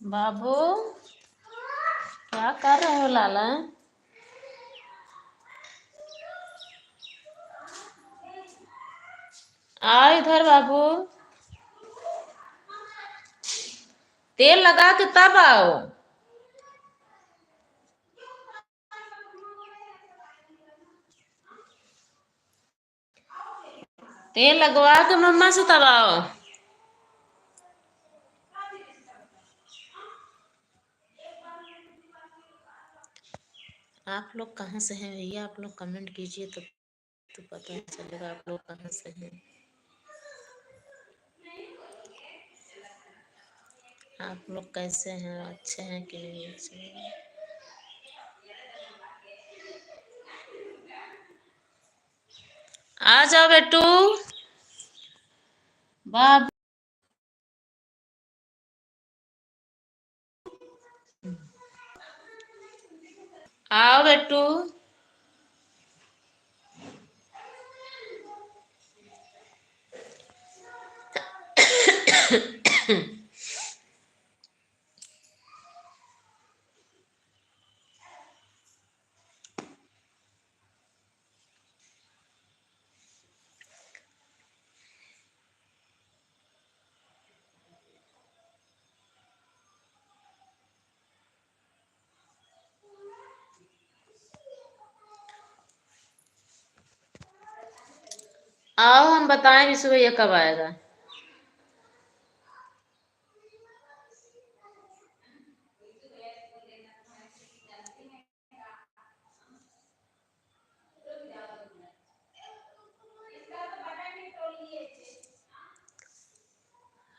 बाबू क्या कर रहे हो लाला? आओ इधर बाबू, तेल लगा के तब आओ। तेल लगवा के मम्मा से तब आओ। आप लोग कहाँ से हैं भैया? आप लोग कमेंट कीजिए तो पता चलेगा आप लोग कहाँ से हैं। आप लोग कैसे हैं? अच्छे हैं कि नहीं अच्छे हैं? आ जाओ बेटू। बाबू आओ बेटू। आओ हम बताएं विशु भैया कब आएगा।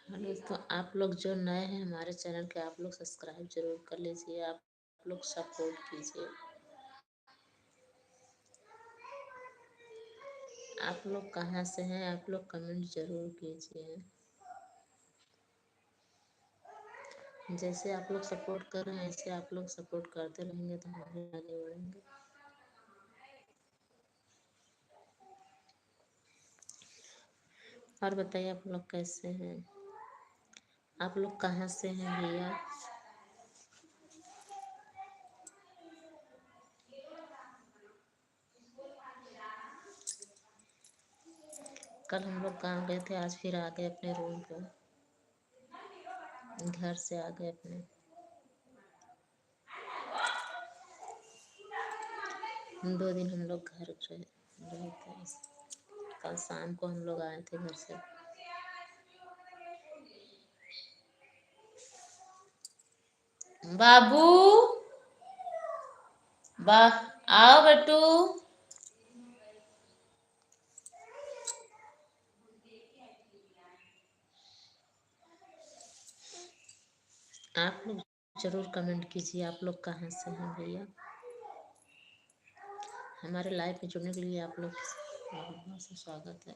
हेलो, तो आप लोग जो नए हैं हमारे चैनल के, आप लोग सब्सक्राइब जरूर कर लीजिए। आप लोग सपोर्ट कीजिए। आप लोग कहाँ से हैं? आप लोग कमेंट जरूर कीजिए। जैसे आप लोग सपोर्ट कर रहे हैं ऐसे आप लोग सपोर्ट करते रहेंगे तो हम भी आगे बढ़ेंगे। और बताइए आप लोग कैसे हैं? आप लोग कहाँ से हैं भैया? कल हम लोग कहाँ गए थे, आज फिर आ गए अपने रूम पे। घर से आ गए अपने। 2 दिन हम लोग घर रहे थे। कल शाम को हम लोग आए थे घर से। बाबू आओ बेटू। आप लोग जरूर कमेंट कीजिए आप लोग कहाँ से हैं भैया। हमारे लाइव में जुड़ने के लिए आप लोग बहुत से स्वागत है।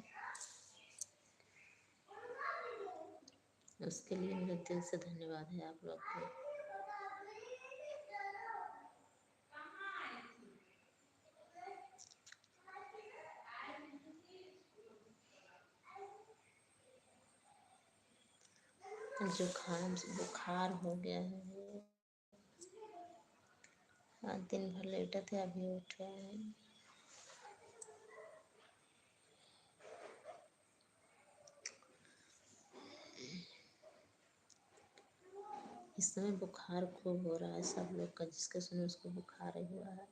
उसके लिए मेरे दिल से धन्यवाद है आप लोग को। जुकाम बुखार हो गया है। आज दिन भर लेटे थे, अभी उठे हैं। इस समय बुखार खूब हो रहा है सब लोग का, जिसके सुने उसको बुखार ही हुआ है।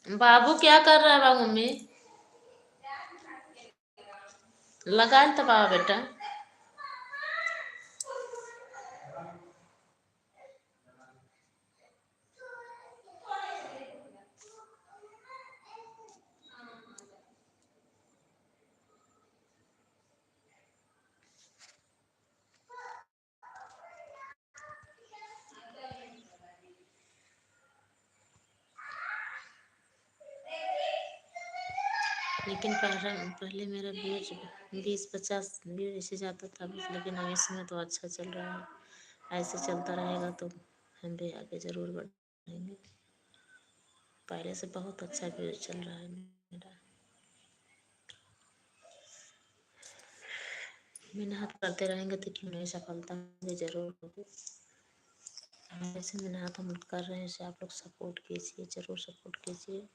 बाबू क्या कर रहा है बाबू? मम्मी लगा तो बाबा बेटा। लेकिन पहले मेरा व्यूज 20-50 ऐसे जाता था, लेकिन अब इसमें तो अच्छा चल रहा है। ऐसे चलता रहेगा तो हम भी आगे जरूर बढ़ेंगे। पहले से बहुत अच्छा व्यूज चल रहा है मेरा। मेहनत करते रहेंगे तो क्यों नहीं, सफलता भी जरूर होगी। ऐसे मेहनत हम कर रहे हैं, इसे आप लोग सपोर्ट कीजिए, जरूर सपोर्ट कीजिए।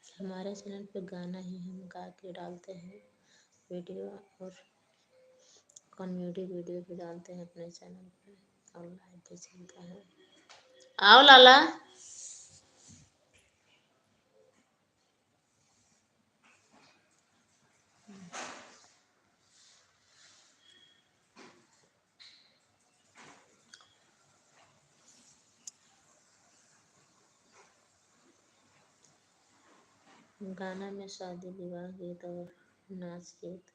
हमारे चैनल पे गाना ही हम गा के डालते हैं वीडियो, और कॉमेडी वीडियो भी डालते हैं अपने चैनल पे, और लाइव भी चलता है। आओ लाला। गाना में शादी विवाह गीत और नाच गीत,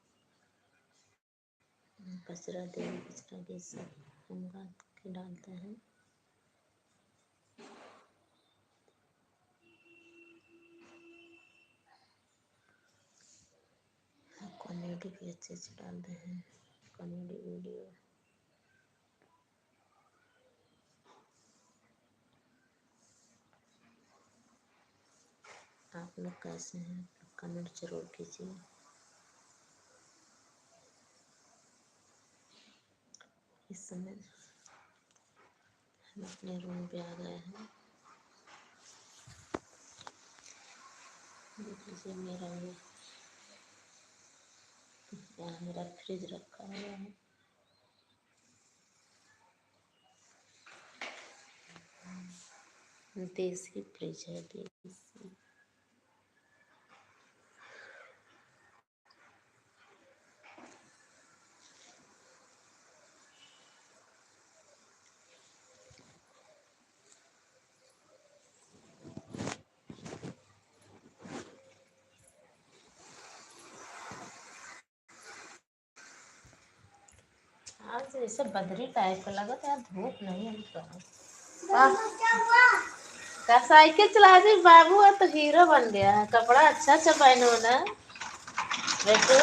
पचरा देवी पचरा गीत सब हम गा के डालते हैं। कॉमेडी भी अच्छे से डालते हैं, कॉमेडी वीडियो। आप लोग कैसे हैं, कमेंट जरूर कीजिए। इस समय हम अपने रूम पे आ गए हैं। देख लीजिए मेरा फ्रिज रखा हुआ है। देसी फ्रिज है, देसी। आज ऐसे बदरी टाइप का लगा था, धूप नहीं है का। साइकिल चला रही बाबू है तो हीरो बन गया है। कपड़ा अच्छा अच्छा पहनो ना बेटू।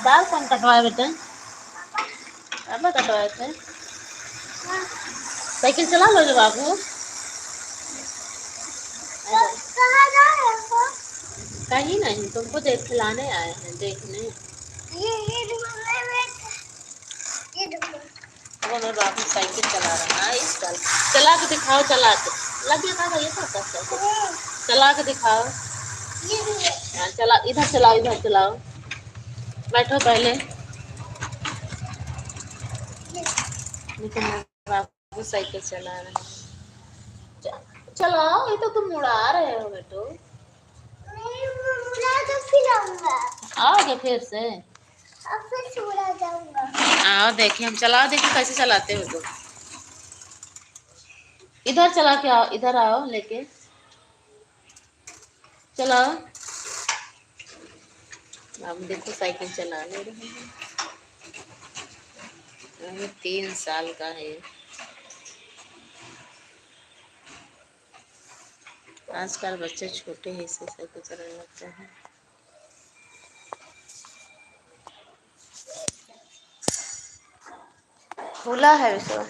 बाल कौन कटवाए बेटा? पापा कटवाए थे। साइकिल चला लो बाबू। कहीं नहीं, तुमको देख खिलाने आए हैं, देखने। वो मेरे बाबू साइकिल चला रहा है इस साल। चला के दिखाओ, चला के लग गया था ये तो। चला के दिखाओ। चला, इधर चलाओ, इधर चलाओ। बैठो पहले। लेकिन बाबू साइकिल चला रहे हैं। चलाओ, ये तो तुम उड़ा रहे हो बेटो। आओगे फिर से? फिर उड़ा जाऊंगा। आओ देखिए, हम चलाओ, देखिए कैसे चलाते हो तुम। इधर चला के आओ, इधर आओ लेके चलाओ। अब देखो साइकिल चला ले रहे हैं। 3 साल का है। आजकल बच्चे छोटे ही से साइकिल चलाने लगते हैं। खुला है वैसे।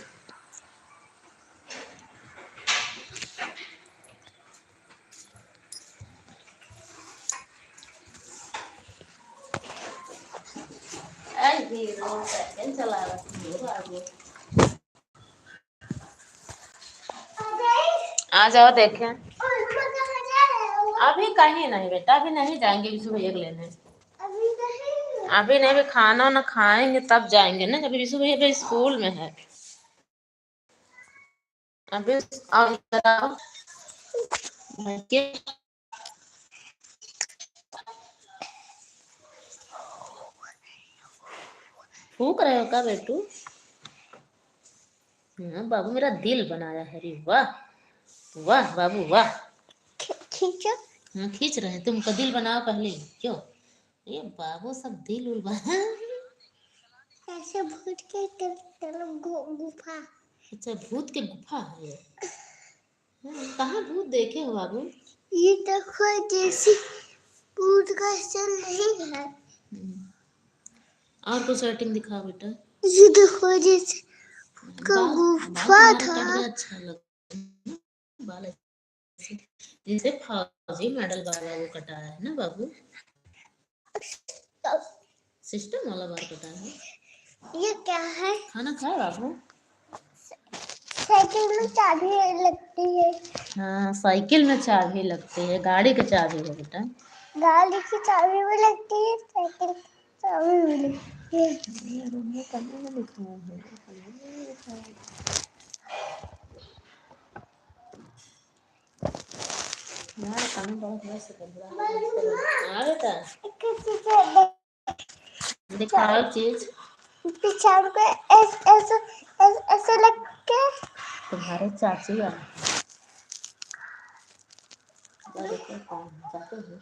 साइकिल चला रहा। आ जाओ देखें। अभी कहीं नहीं बेटा, अभी नहीं जाएंगे विशु भैया को लेने। अभी नहीं, खाना ना खाएंगे तब जाएंगे ना, जब विशु भैया स्कूल में है। अभी आओ। फूक रहे हो का बेटू? बाबू मेरा दिल बनाया है रे, वाह वाह बाबू वाह। खींचो। खींच रहे हैं, तुमका दिल बनाओ पहले। क्यों ये बाबू सब दिल उल बना। ऐसे भूत के गुफा। अच्छा, भूत के गुफा है। कहाँ भूत देखे हो बाबू? ये देखो, जैसी भूत का चल नहीं है। और कुछ सेटिंग दिखा बेटा। ये देखो जैसे गुफा था। अच्छा लगा बाल ऐसे जैसे फौजी मेडल वाला वो कटा है ना बाबू। सिस्टम वाला बाल कटा है। ये क्या है? खाना खाए बाबू? साइकिल में चाबी लगती है। हाँ साइकिल में चाबी लगती है, गाड़ी की चाबी है बेटा। गाड़ी की चाबी भी लगती है, साइकिल की चाबी भी लगती है। दिखाओ चीज। पिछाड़ को ऐसे ऐसे लग के। तुम्हारे चाची आ जाते हैं।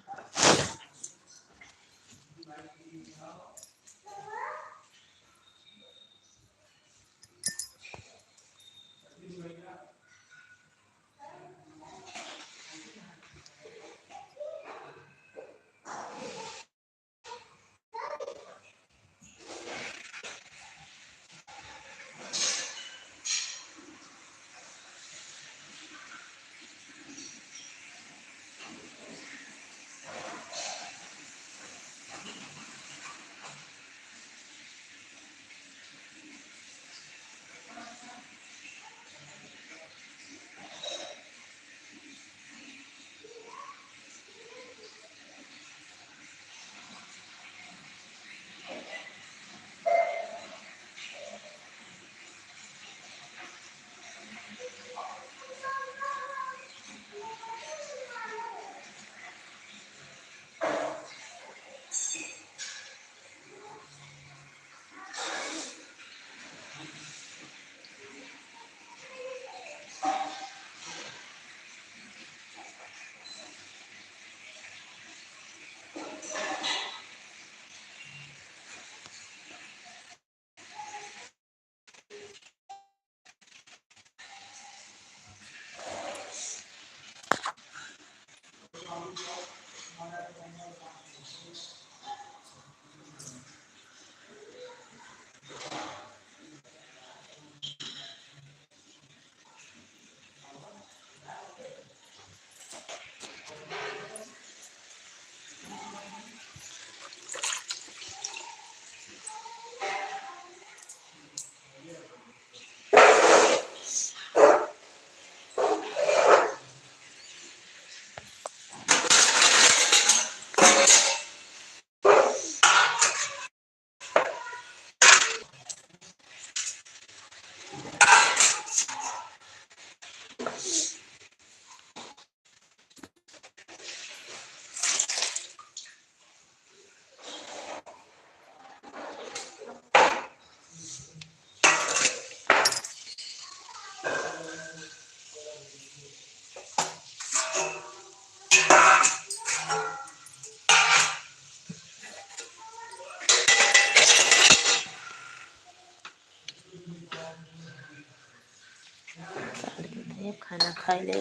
खाना खाई ले।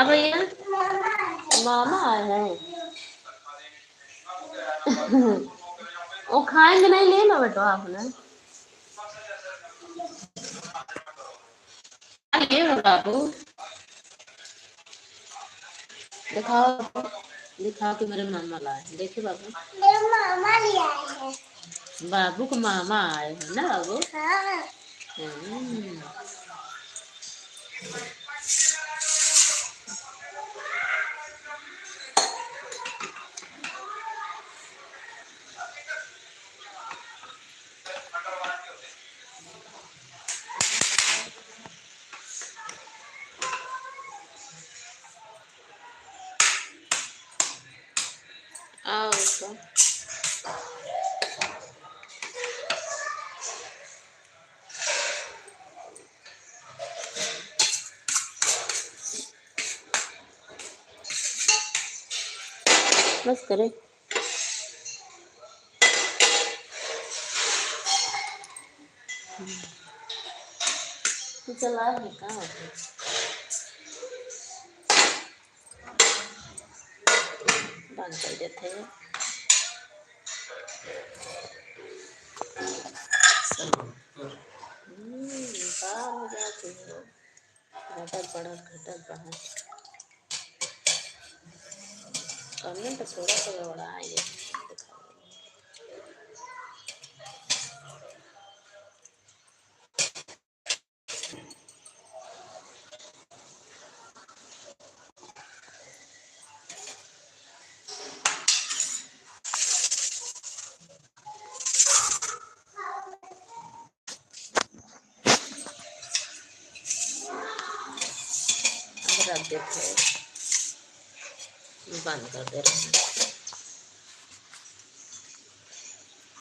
भैया मामा आए हैं। वो खाएंगे नहीं, ले लो बेटा आपने ये हो बाबू। दिखाओ दिखाओ कि मेरे मामा लाए। देखिए बाबू मेरे मामा ले आए हैं। बाबू को मामा आए हैं ना बाबू। हाँ। आओ तो बस करे। तू चला है कहाँ होते बंद कर देते हैं। पार हो जाते हो घटक बढ़त घटक बढ़त कमेंट थोड़ा सा गड़बड़ा ये रख देते हैं बंद कर दे रहे हैं।